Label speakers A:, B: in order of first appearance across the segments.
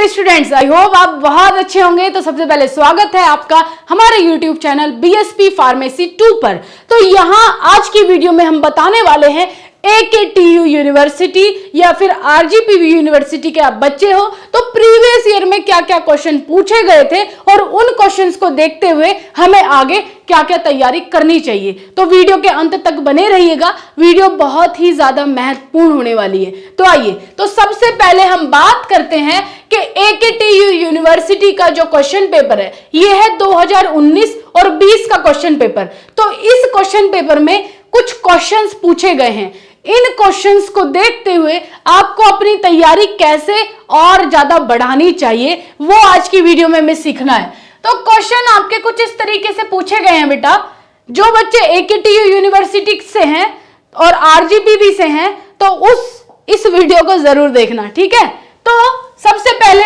A: Dear students, I hope आप बहुत अच्छे होंगे। तो सबसे पहले स्वागत है आपका हमारे यूट्यूब चैनल बीएसपी फार्मेसी 2 पर। तो यहाँ आज की वीडियो में हम बताने वाले हैं AKTU यूनिवर्सिटी या फिर RGPV यूनिवर्सिटी के आप बच्चे हो तो प्रीवियस ईयर में क्या क्या क्वेश्चन पूछे गए थे और उन क्वेश्चंस को देखते हुए हमें आगे क्या क्या तैयारी करनी चाहिए। तो वीडियो के अंत तक बने रहिएगा, वीडियो बहुत ही ज्यादा महत्वपूर्ण होने वाली है। तो आइए, तो सबसे पहले हम बात करते हैं कि AKTU यूनिवर्सिटी का जो क्वेश्चन पेपर है ये है 2019 और 20 का क्वेश्चन पेपर। तो इस क्वेश्चन पेपर में कुछ क्वेश्चंस पूछे गए हैं। इन क्वेश्चंस को देखते हुए आपको अपनी तैयारी कैसे और ज्यादा बढ़ानी चाहिए वो आज की वीडियो में हमें सीखना है। तो क्वेश्चन आपके कुछ इस तरीके से पूछे गए हैं बेटा। जो बच्चे AKTU यूनिवर्सिटी से हैं और RGPV से हैं तो इस वीडियो को जरूर देखना, ठीक है। तो सबसे पहले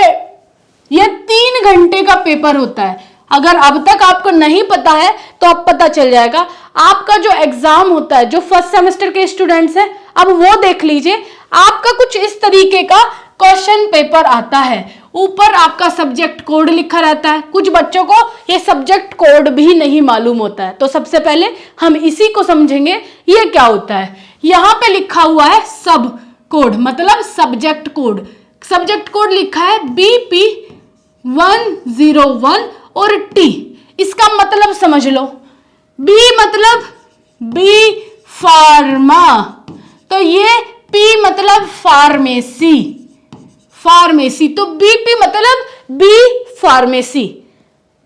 A: यह 3 घंटे का पेपर होता है। अगर अब तक आपको नहीं पता है तो अब पता चल जाएगा। आपका जो एग्जाम होता है, जो फर्स्ट सेमेस्टर के स्टूडेंट्स हैं, अब वो देख लीजिए। आपका कुछ इस तरीके का क्वेश्चन पेपर आता है। ऊपर आपका सब्जेक्ट कोड लिखा रहता है। कुछ बच्चों को ये सब्जेक्ट कोड भी नहीं मालूम होता है। तो सबसे पहले हम इसी को समझेंगे, ये क्या होता है। यहाँ पे लिखा हुआ है सब कोड, मतलब सब्जेक्ट कोड। सब्जेक्ट कोड लिखा है BP101 और T। इसका मतलब समझ लो। B मतलब बी फार्मा, तो ये P मतलब फार्मेसी, फार्मेसी। तो BP मतलब बी फार्मेसी,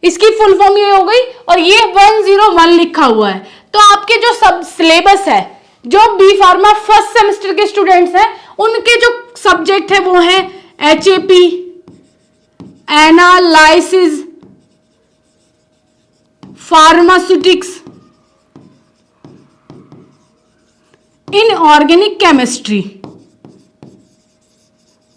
A: इसकी फुल फॉर्म ये हो गई। और ये 101 लिखा हुआ है। तो आपके जो सब सिलेबस है, जो बी फार्मा फर्स्ट सेमेस्टर के स्टूडेंट्स हैं, उनके जो सब्जेक्ट है वो है HAP, analysis, pharmaceutics, inorganic chemistry,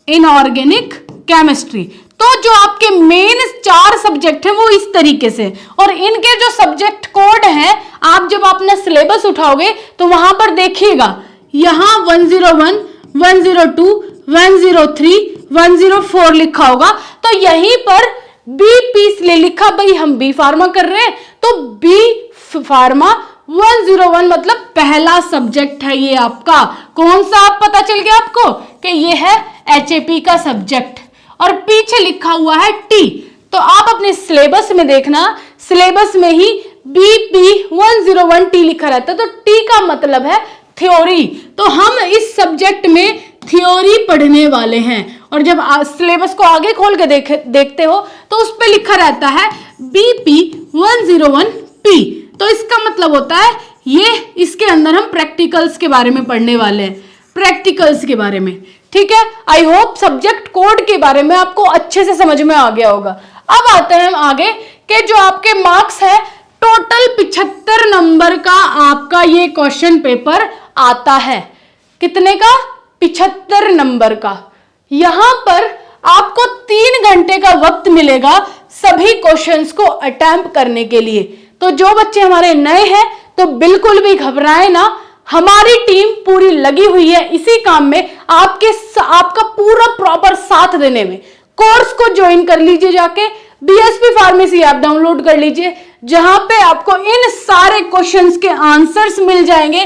A: inorganic chemistry. तो जो आपके मेन 4 सब्जेक्ट हैं वो इस तरीके से। और इनके जो सब्जेक्ट कोड हैं, आप जब अपना सिलेबस उठाओगे तो वहां पर देखिएगा, यहां 101, 102, 103, 104 लिखा होगा। तो यहीं पर BP इसलिए लिखा, भाई हम बी फार्मा कर रहे हैं तो बी फार्मा 101 मतलब पहला सब्जेक्ट है ये आपका। कौन सा आप पता चल गया आपको कि ये है HAP का सब्जेक्ट। और पीछे लिखा हुआ है T। तो आप अपने सिलेबस में देखना, सिलेबस में ही BP101T लिखा रहता है। तो T का मतलब है थ्योरी। तो हम इस सब्जेक्ट में थ्योरी पढ़ने वाले हैं। और जब सिलेबस को आगे खोल के देखते हो तो उस पे लिखा रहता है BP101P। तो इसका मतलब होता है ये, इसके अंदर हम प्रैक्टिकल्स के बारे में पढ़ने वाले हैं, प्रैक्टिकल्स के बारे में, ठीक है। आई होप सब्जेक्ट कोड के बारे में आपको अच्छे से समझ में आ गया होगा। अब आते हैं हम आगे कि जो आपके मार्क्स है, टोटल 75 नंबर का आपका ये क्वेश्चन पेपर आता है। कितने का? 75 नंबर का। यहां पर आपको 3 घंटे का वक्त मिलेगा सभी क्वेश्चंस को अटेम्प्ट करने के लिए। तो जो बच्चे हमारे नए हैं तो बिल्कुल भी घबराएं ना, हमारी टीम पूरी लगी हुई है इसी काम में, आपका पूरा प्रॉपर साथ देने में। कोर्स को ज्वाइन कर लीजिए, जाके बीएसपी फार्मेसी ऐप डाउनलोड कर लीजिए, जहां पे आपको इन सारे क्वेश्चंस के आंसर्स मिल जाएंगे।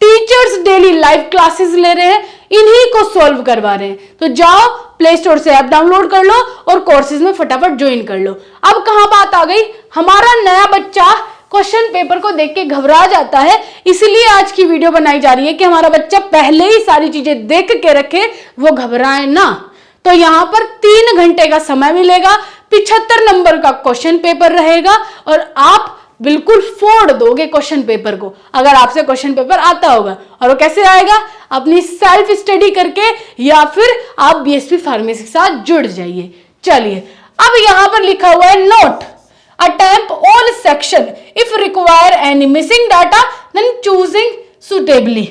A: टीचर्स डेली लाइव क्लासेस ले रहे हैं, इन्हीं को सॉल्व करवा रहे हैं। तो जाओ प्ले स्टोर से ऐप डाउनलोड कर लो और कोर्सेज में फटाफट ज्वाइन कर लो। अब कहां बात आ गई, हमारा नया बच्चा क्वेश्चन पेपर को देख के घबरा जाता है, इसलिए आज की वीडियो बनाई जा रही है कि हमारा बच्चा पहले ही सारी चीजें देख के रखे, वो घबराए ना। तो यहां पर 3 घंटे का समय मिलेगा, 75 नंबर का क्वेश्चन पेपर रहेगा और आप बिल्कुल फोड़ दोगे क्वेश्चन पेपर को, अगर आपसे क्वेश्चन पेपर आता होगा। और वो कैसे आएगा? अपनी सेल्फ स्टडी करके, या फिर आप बीएसपी फार्मेसी के साथ जुड़ जाइए। चलिए, अब यहां पर लिखा हुआ है note, attempt all section, if require any missing data then choosing suitably.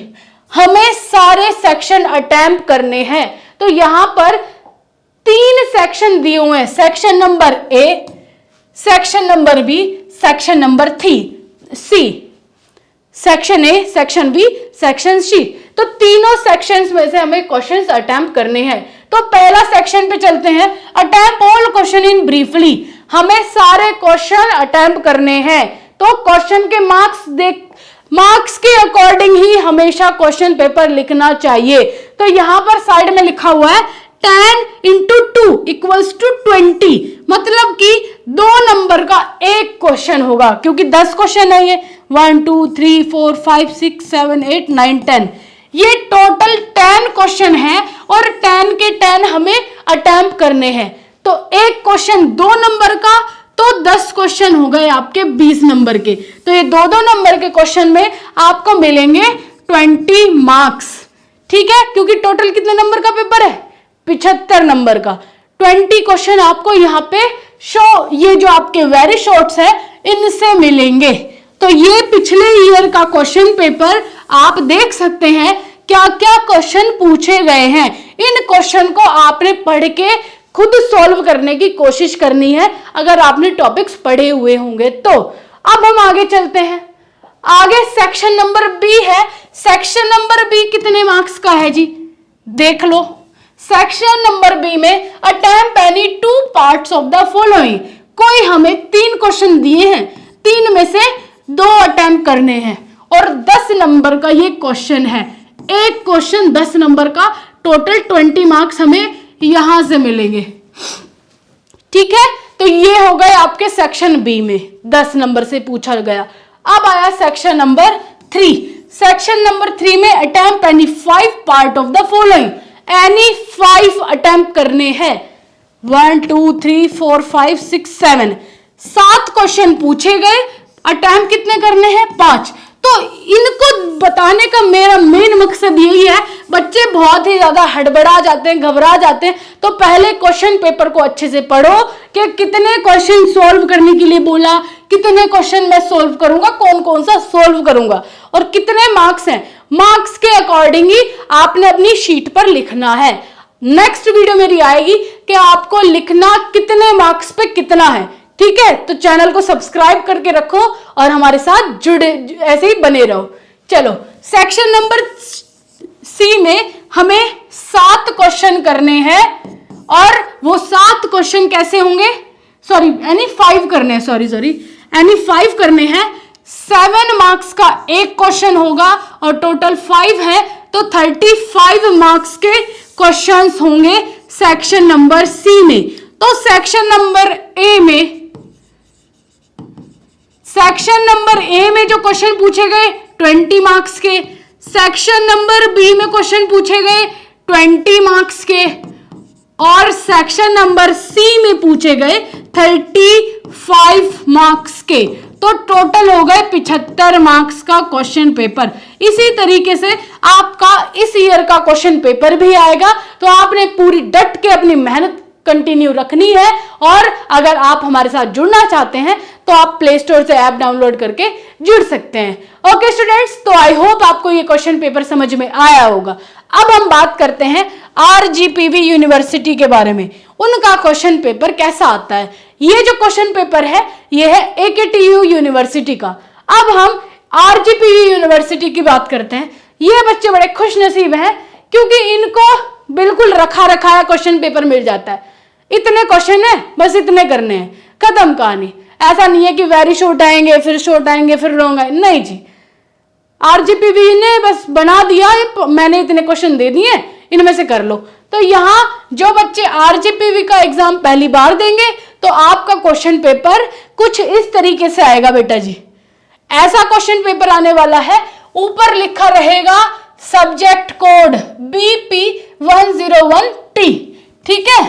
A: हमें सारे सेक्शन अटेम्प्ट करने हैं। तो यहां पर 3 सेक्शन दिए हुए हैं, section number A, section number B, section number C, section A, section B, section C। तो तीनों सेक्शंस में से हमें क्वेश्चंस अटेम्प्ट करने हैं। तो पहला सेक्शन पे चलते हैं, attempt all question in briefly. हमें सारे क्वेश्चन अटेम्प्ट करने हैं, तो क्वेश्चन के मार्क्स के अकॉर्डिंग ही हमेशा क्वेश्चन पेपर लिखना चाहिए। तो यहां पर साइड में लिखा हुआ है 10 into 2 equals to 20, मतलब कि 2 नंबर का एक क्वेश्चन होगा, क्योंकि 10 क्वेश्चन है ये, 1 2 3 4 5 6 7 8 9 10, ये टोटल 10 क्वेश्चन है और 10 के 10 हमें अटेम्प्ट करने हैं। तो एक क्वेश्चन 2 नंबर का, तो 10 क्वेश्चन हो गए आपके 20 नंबर के। तो ये 2-2 नंबर के क्वेश्चन में आपको मिलेंगे 20 मार्क्स, ठीक है, क्योंकि टोटल कितने नंबर का पेपर है, 75 नंबर का। 20 क्वेश्चन आपको यहाँ पे ये जो आपके वेरी शॉर्ट्स है इनसे मिलेंगे। तो ये पिछले ईयर का क्वेश्चन पेपर आप देख सकते हैं, क्या क्या क्वेश्चन पूछे गए हैं। इन क्वेश्चन को आपने पढ़ के खुद सॉल्व करने की कोशिश करनी है, अगर आपने टॉपिक्स पढ़े हुए होंगे तो। अब हम आगे चलते हैं, आगे सेक्शन नंबर बी है। सेक्शन नंबर बी कितने मार्क्स का है जी, देख लो। सेक्शन नंबर बी में attempt any 2 parts of the following. कोई हमें 3 क्वेश्चन दिए हैं, 3 में से 2 अटेम्प्ट करने हैं और 10 नंबर का ये क्वेश्चन है। एक क्वेश्चन 10 नंबर का, टोटल 20 मार्क्स हमें यहां से मिलेंगे, ठीक है। तो ये हो गए आपके सेक्शन बी में 10 नंबर से पूछा गया। अब आया सेक्शन नंबर 3। सेक्शन नंबर 3 में attempt any 5 part of the following. Any 5 attempt करने हैं, 1 2 3 4 5 6 7, 7 क्वेश्चन पूछे गए, अटेम्प्ट कितने करने हैं, 5। तो इनको बताने का मेरा मेन मकसद यही है, बच्चे बहुत ही ज्यादा हड़बड़ा जाते हैं, घबरा जाते हैं। तो पहले क्वेश्चन पेपर को अच्छे से पढ़ो कि कितने क्वेश्चन सॉल्व करने के लिए बोला, कितने क्वेश्चन मैं सॉल्व करूंगा, कौन कौन सा सॉल्व करूंगा और कितने मार्क्स हैं। मार्क्स के अकॉर्डिंग ही आपने अपनी शीट पर लिखना है। नेक्स्ट वीडियो मेरी आएगी कि आपको लिखना कितने मार्क्स पे कितना है, ठीक है। तो चैनल को सब्सक्राइब करके रखो और हमारे साथ जुड़े, ऐसे ही बने रहो। चलो, सेक्शन नंबर सी में हमें 7 क्वेश्चन करने हैं और वो 7 क्वेश्चन कैसे होंगे, एनी 5 करने हैं, एनी 5 करने हैं। 7 मार्क्स का एक क्वेश्चन होगा और टोटल 5 है, तो 35 मार्क्स के क्वेश्चंस होंगे सेक्शन नंबर सी में। तो सेक्शन नंबर ए में जो क्वेश्चन पूछे गए 20 मार्क्स के, सेक्शन नंबर बी में क्वेश्चन पूछे गए 20 मार्क्स के और सेक्शन नंबर सी में पूछे गए 35 मार्क्स के। तो टोटल हो गए 75 मार्क्स का क्वेश्चन पेपर। इसी तरीके से आपका इस ईयर का क्वेश्चन पेपर भी आएगा, तो आपने पूरी डट के अपनी मेहनत कंटिन्यू रखनी है। और अगर आप हमारे साथ जुड़ना चाहते हैं तो आप प्ले स्टोर से ऐप डाउनलोड करके जुड़ सकते हैं। ओके स्टूडेंट्स, तो आई होप आपको ये क्वेश्चन पेपर समझ में आया होगा। अब हम बात करते हैं RGPV यूनिवर्सिटी के बारे में, उनका क्वेश्चन पेपर कैसा आता है। ये जो क्वेश्चन पेपर है ये है AKTU यूनिवर्सिटी का। अब हम RGPV यूनिवर्सिटी की बात करते हैं। ये बच्चे बड़े खुश नसीब हैं क्योंकि इनको बिल्कुल रखा रखाया क्वेश्चन पेपर मिल जाता है। इतने क्वेश्चन है, बस इतने करने हैं, खत्म कहानी। ऐसा नहीं है कि वेरी शॉर्ट आएंगे, फिर शॉर्ट आएंगे, फिर लॉन्ग आएंगे, नहीं जी। RGPV ने बस बना दिया, मैंने इतने क्वेश्चन दे दिए, इनमें से कर लो। तो यहाँ जो बच्चे RGPV का एग्जाम पहली बार देंगे तो आपका क्वेश्चन पेपर कुछ इस तरीके से आएगा बेटा जी। ऐसा क्वेश्चन पेपर आने वाला है, ऊपर लिखा रहेगा सब्जेक्ट कोड BP101T, ठीक है।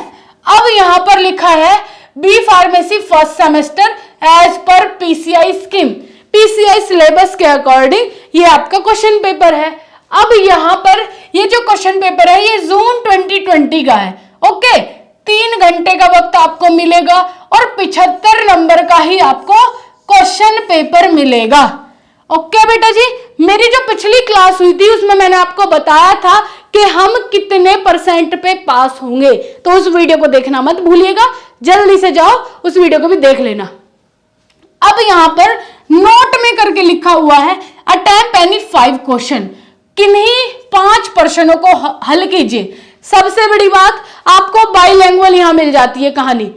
A: अब यहां पर लिखा है B pharmacy first semester as per PCI scheme, PCI syllabus के अकॉर्डिंग ये आपका क्वेश्चन पेपर है। अब यहां पर ये जो क्वेश्चन पेपर है ये जून 2020 का है। ओके, 3 घंटे का वक्त आपको मिलेगा और 75 नंबर का ही आपको क्वेश्चन पेपर मिलेगा। ओके बेटा जी, मेरी जो पिछली क्लास हुई थी उसमें मैंने आपको बताया था कि हम कितने % पे पास होंगे, तो उस वीडियो को देखना मत भूलिएगा, जल्दी से जाओ उस वीडियो को भी देख लेना। अब यहां पर नोट में करके लिखा हुआ है अटेम्प्ट एनी 5 क्वेश्चन। किन्हीं 5 प्रश्नों को हल कीजिए। सबसे बड़ी बात, आपको बाइलैंग्वेज यहां मिल जाती है कहानी।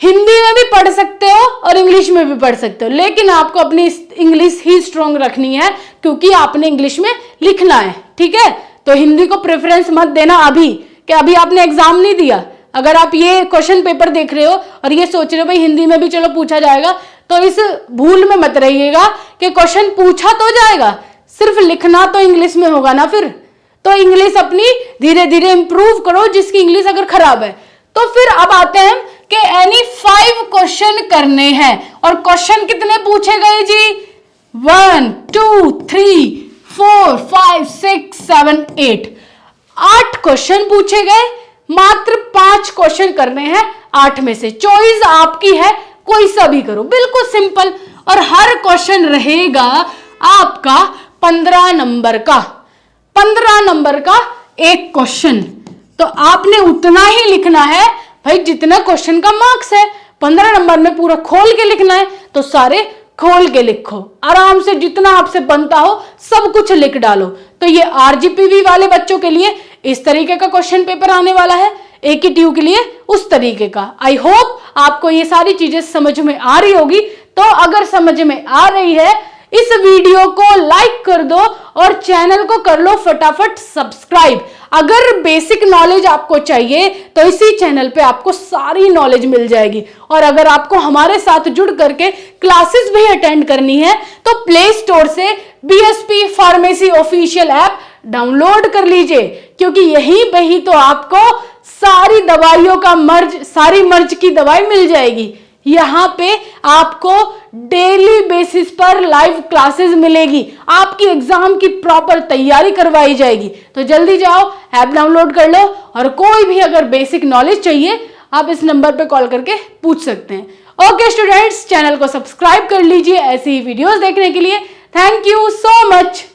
A: हिंदी में भी पढ़ सकते हो और इंग्लिश में भी पढ़ सकते हो, लेकिन आपको अपनी इंग्लिश ही स्ट्रांग रखनी है क्योंकि आपने इंग्लिश में लिखना है, ठीक है। तो हिंदी को प्रेफरेंस मत देना अभी कि अभी आपने एग्जाम नहीं दिया। अगर आप ये क्वेश्चन पेपर देख रहे हो और ये सोच रहे हो भाई हिंदी में भी चलो पूछा जाएगा, तो इस भूल में मत रहिएगा कि क्वेश्चन पूछा तो जाएगा, सिर्फ लिखना तो इंग्लिश में होगा ना। फिर तो इंग्लिश अपनी धीरे धीरे इंप्रूव करो, जिसकी इंग्लिश अगर खराब है। तो फिर अब आते हैं कि एनी 5 क्वेश्चन करने हैं। और क्वेश्चन कितने पूछे गए जी? 1 2 3 4 5 6 7 8 8 क्वेश्चन पूछे गए। मात्र 5 क्वेश्चन करने हैं 8 में से। चॉइस आपकी है, कोई सा भी करो, बिल्कुल सिंपल। और हर क्वेश्चन रहेगा आपका 15 नंबर का। 15 नंबर का एक क्वेश्चन, तो आपने उतना ही लिखना है भाई जितना क्वेश्चन का मार्क्स है। 15 नंबर में पूरा खोल के लिखना है, तो सारे खोल के लिखो, आराम से जितना आपसे बनता हो सब कुछ लिख डालो। तो ये आरजीपीवी वाले बच्चों के लिए इस तरीके का क्वेश्चन पेपर आने वाला है, एकीटीयू के लिए उस तरीके का। आई होप आपको ये सारी चीजें समझ में आ रही होगी। तो अगर समझ में आ रही है, इस वीडियो को लाइक कर दो और चैनल को कर लो फटाफट सब्सक्राइब। अगर बेसिक नॉलेज आपको चाहिए तो इसी चैनल पे आपको सारी नॉलेज मिल जाएगी। और अगर आपको हमारे साथ जुड़ करके क्लासेस भी अटेंड करनी है तो प्ले स्टोर से BSP pharmacy official app download कर लीजिए, क्योंकि यहीं पे ही तो आपको सारी दवाइयों का सारी मर्ज की दवाई मिल जाएगी। यहां पे आपको डेली बेसिस पर लाइव क्लासेस मिलेगी, आपकी एग्जाम की प्रॉपर तैयारी करवाई जाएगी। तो जल्दी जाओ, ऐप डाउनलोड कर लो। और कोई भी अगर बेसिक नॉलेज चाहिए आप इस नंबर पे कॉल करके पूछ सकते हैं। ओके स्टूडेंट्स, चैनल को सब्सक्राइब कर लीजिए ऐसी ही वीडियोस देखने के लिए। Thank you so much.